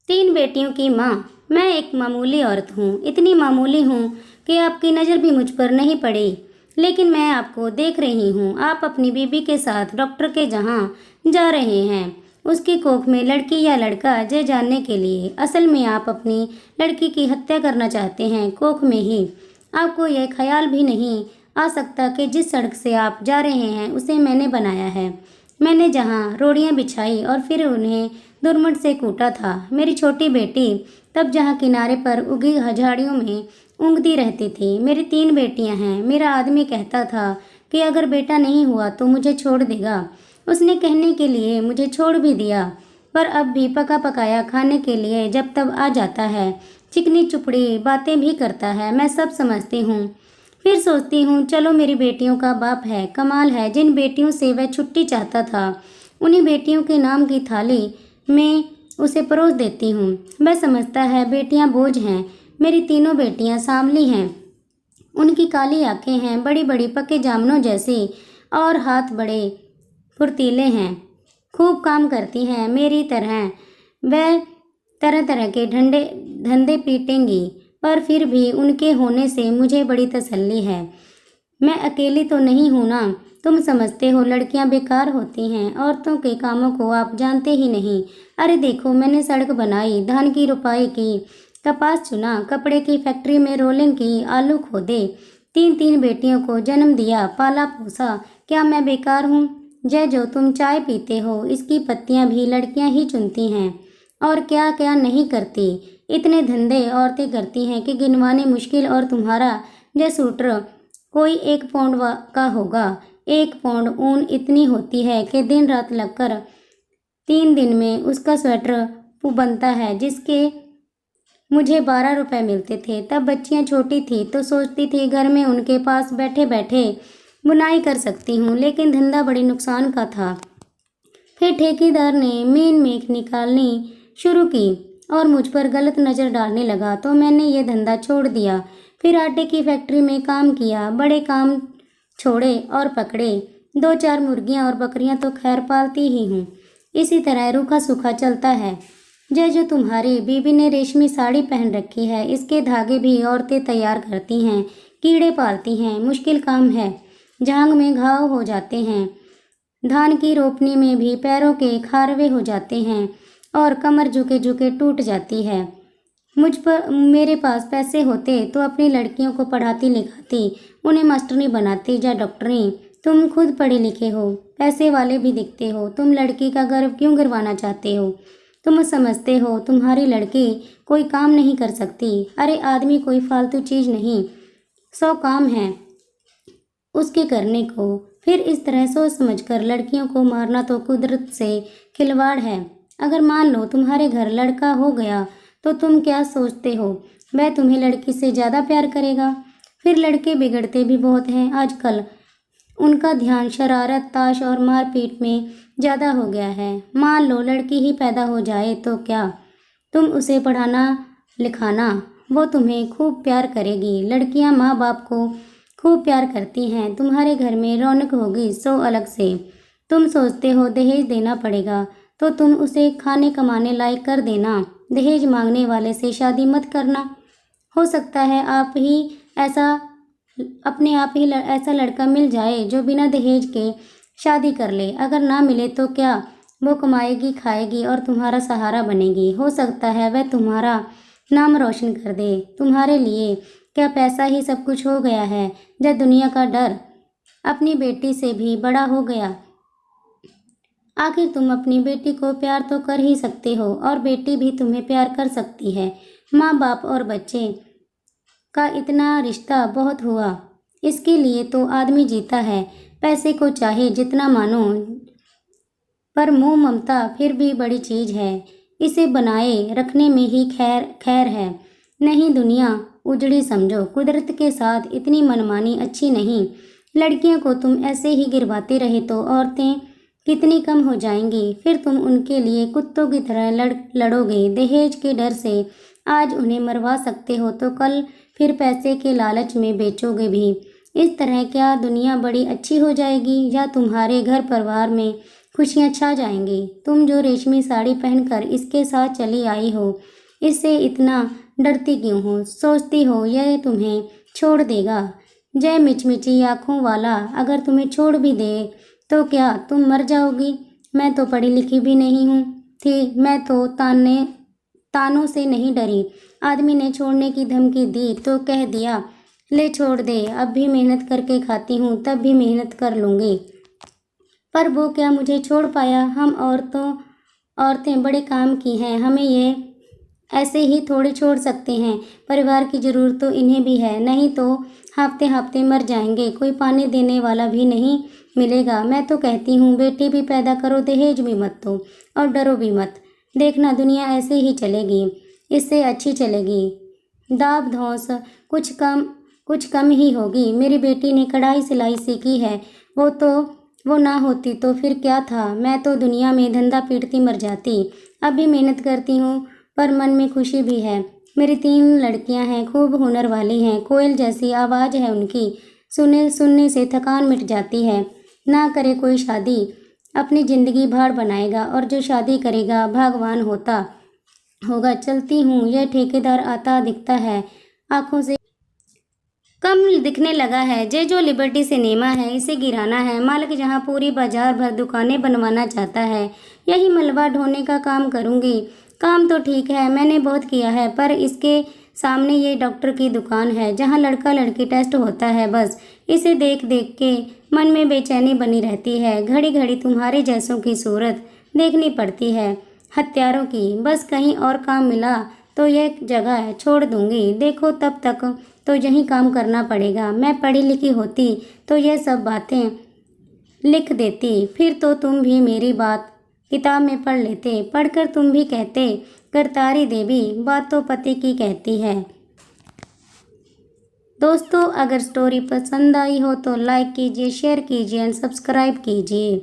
3 बेटियों की माँ। मैं एक मामूली औरत हूँ, इतनी मामूली हूँ कि आपकी नज़र भी मुझ पर नहीं पड़ी। लेकिन मैं आपको देख रही हूँ, आप अपनी बीबी के साथ डॉक्टर के जहाँ जा रहे हैं, उसकी कोख में लड़की या लड़का ये जानने के लिए। असल में आप अपनी लड़की की हत्या करना चाहते हैं, कोख में ही। आपको यह ख्याल भी नहीं आ सकता कि जिस सड़क से आप जा रहे हैं उसे मैंने बनाया है। मैंने जहाँ रोड़ियाँ बिछाई और फिर उन्हें दुर्मट से कूटा था। मेरी छोटी बेटी तब जहाँ किनारे पर उगी झाड़ियों में ऊँघती रहती थी। मेरी 3 बेटियाँ हैं। मेरा आदमी कहता था कि अगर बेटा नहीं हुआ तो मुझे छोड़ देगा। उसने कहने के लिए मुझे छोड़ भी दिया, पर अब भी पका पकाया खाने के लिए जब तब आ जाता है। चिकनी चुपड़ी बातें भी करता है, मैं सब समझती हूँ। फिर सोचती हूँ, चलो मेरी बेटियों का बाप है। कमाल है, जिन बेटियों से वह छुट्टी चाहता था उन्हीं बेटियों के नाम की थाली में उसे परोस देती हूँ। वह समझता है बेटियाँ बोझ हैं। मेरी तीनों बेटियाँ सांवली हैं। उनकी काली आंखें हैं, बड़ी बड़ी पके जामुनों जैसी, और हाथ बड़े फुर्तीले हैं। खूब काम करती हैं मेरी तरह। वह तरह तरह के धंधे पीटेंगी, पर फिर भी उनके होने से मुझे बड़ी तसल्ली है। मैं अकेली तो नहीं हूँ ना। तुम समझते हो लड़कियां बेकार होती हैं, औरतों के कामों को आप जानते ही नहीं। अरे देखो, मैंने सड़क बनाई, धान की रुपाई की, कपास चुना, कपड़े की फैक्ट्री में रोलिंग की, आलू खोदे, 3 3 बेटियों को जन्म दिया, पाला पोसा। क्या मैं बेकार हूँ? जय, जो तुम चाय पीते हो इसकी पत्तियां भी लड़कियां ही चुनती हैं, और क्या क्या नहीं करती। इतने धंधे औरतें करती हैं कि गिनवाने मुश्किल। और तुम्हारा जय सूटर कोई 1 पौंड का होगा। 1 पौंड ऊन इतनी होती है कि दिन रात लगकर 3 दिन में उसका स्वेटर बनता है, जिसके मुझे 12 रुपए मिलते थे। तब बच्चियां छोटी थी तो सोचती थी घर में उनके पास बैठे बैठे बुनाई कर सकती हूँ, लेकिन धंधा बड़ी नुकसान का था। फिर ठेकेदार ने मेन मेख निकालनी शुरू की और मुझ पर गलत नज़र डालने लगा, तो मैंने ये धंधा छोड़ दिया। फिर आटे की फैक्ट्री में काम किया, बड़े काम छोड़े और पकड़े। 2 4 मुर्गियां और बकरियां तो खैर पालती ही हूँ। इसी तरह रूखा सूखा चलता है। जो तुम्हारी बीबी ने रेशमी साड़ी पहन रखी है, इसके धागे भी औरतें तैयार करती हैं, कीड़े पालती हैं, मुश्किल काम है। जांग में घाव हो जाते हैं, धान की रोपनी में भी पैरों के खारवे हो जाते हैं, और कमर झुके झुके टूट जाती है। मेरे पास पैसे होते तो अपनी लड़कियों को पढ़ाती लिखाती, उन्हें मास्टरनी बनाती या डॉक्टरनी। तुम खुद पढ़े लिखे हो, पैसे वाले भी दिखते हो, तुम लड़की का गर्व क्यों गिरवाना चाहते हो? तुम समझते हो तुम्हारी लड़की कोई काम नहीं कर सकती? अरे आदमी कोई फालतू चीज नहीं, 100 काम है उसके करने को। फिर इस तरह सोच समझकर लड़कियों को मारना तो कुदरत से खिलवाड़ है। अगर मान लो तुम्हारे घर लड़का हो गया तो तुम क्या सोचते हो, वह तुम्हें लड़की से ज़्यादा प्यार करेगा? फिर लड़के बिगड़ते भी बहुत हैं आजकल। उनका ध्यान शरारत, ताश और मारपीट में ज़्यादा हो गया है। मान लो लड़की ही पैदा हो जाए तो क्या, तुम उसे पढ़ाना लिखाना, वो तुम्हें खूब प्यार करेगी। लड़कियां माँ बाप को खूब प्यार करती हैं। तुम्हारे घर में रौनक होगी सो अलग से। तुम सोचते हो दहेज देना पड़ेगा, तो तुम उसे खाने कमाने लायक कर देना। दहेज मांगने वाले से शादी मत करना। हो सकता है अपने आप ही ऐसा लड़का मिल जाए जो बिना दहेज के शादी कर ले। अगर ना मिले तो क्या, वो कमाएगी, खाएगी और तुम्हारा सहारा बनेगी। हो सकता है वह तुम्हारा नाम रोशन कर दे। तुम्हारे लिए क्या पैसा ही सब कुछ हो गया है? जब दुनिया का डर अपनी बेटी से भी बड़ा हो गया। आखिर तुम अपनी बेटी को प्यार तो कर ही सकते हो, और बेटी भी तुम्हें प्यार कर सकती है। माँ बाप और बच्चे का इतना रिश्ता बहुत हुआ। इसके लिए तो आदमी जीता है। पैसे को चाहे जितना मानो, पर मोह ममता फिर भी बड़ी चीज है। इसे बनाए रखने में ही खैर है। नहीं दुनिया उजड़ी समझो। कुदरत के साथ इतनी मनमानी अच्छी नहीं। लड़कियों को तुम ऐसे ही गिरवाते रहे तो औरतें कितनी कम हो जाएंगी। फिर तुम उनके लिए कुत्तों की तरह लड़ोगे। दहेज के डर से आज उन्हें मरवा सकते हो तो कल फिर पैसे के लालच में बेचोगे भी। इस तरह क्या दुनिया बड़ी अच्छी हो जाएगी, या तुम्हारे घर परिवार में खुशियाँ छा जाएंगी। तुम जो रेशमी साड़ी पहनकर इसके साथ चली आई हो, इससे इतना डरती क्यों हो? सोचती हो यह तुम्हें छोड़ देगा? जय मिचमिची आँखों वाला अगर तुम्हें छोड़ भी दे तो क्या तुम मर जाओगी? मैं तो पढ़ी लिखी भी नहीं हूँ थी, मैं तो तानों से नहीं डरी। आदमी ने छोड़ने की धमकी दी तो कह दिया ले छोड़ दे, अब भी मेहनत करके खाती हूँ, तब भी मेहनत कर लूँगी। पर वो क्या मुझे छोड़ पाया? हम औरतें बड़े काम की हैं, हमें ये ऐसे ही थोड़े छोड़ सकते हैं। परिवार की ज़रूरत तो इन्हें भी है, नहीं तो हाँफते हाँफते मर जाएंगे, कोई पानी देने वाला भी नहीं मिलेगा। मैं तो कहती हूँ बेटी भी पैदा करो, दहेज भी मत दो और डरो भी मत। देखना दुनिया ऐसे ही चलेगी, इससे अच्छी चलेगी। दाब धौंस कुछ कम ही होगी। मेरी बेटी ने कढ़ाई सिलाई सीखी है, वो ना होती तो फिर क्या था? मैं तो दुनिया में धंधा पीटती मर जाती। अब भी मेहनत करती हूँ पर मन में खुशी भी है। मेरी 3 लड़कियां हैं, खूब हुनर वाली हैं, कोयल जैसी आवाज़ है उनकी, सुनने से थकान मिट जाती है। ना करे कोई शादी, अपनी ज़िंदगी भाड़ बनाएगा और जो शादी करेगा भगवान होगा। चलती हूँ, यह ठेकेदार आता दिखता है, आंखों से कम दिखने लगा है। जे जो लिबर्टी सिनेमा है, इसे गिराना है। मालिक जहाँ पूरी बाजार भर दुकानें बनवाना चाहता है, यही मलबा ढोने का काम करूँगी। काम तो ठीक है, मैंने बहुत किया है, पर इसके सामने ये डॉक्टर की दुकान है जहाँ लड़का लड़की टेस्ट होता है। बस इसे देख देख के मन में बेचैनी बनी रहती है। घड़ी घड़ी तुम्हारे जैसों की सूरत देखनी पड़ती है, हत्यारों की। बस कहीं और काम मिला तो यह जगह छोड़ दूंगी। देखो तब तक तो यही काम करना पड़ेगा। मैं पढ़ी लिखी होती तो यह सब बातें लिख देती, फिर तो तुम भी मेरी बात किताब में पढ़ लेते। पढ़कर तुम भी कहते करतारी देवी बात तो पति की कहती है। दोस्तों, अगर स्टोरी पसंद आई हो तो लाइक कीजिए, शेयर कीजिए एंड सब्सक्राइब कीजिए।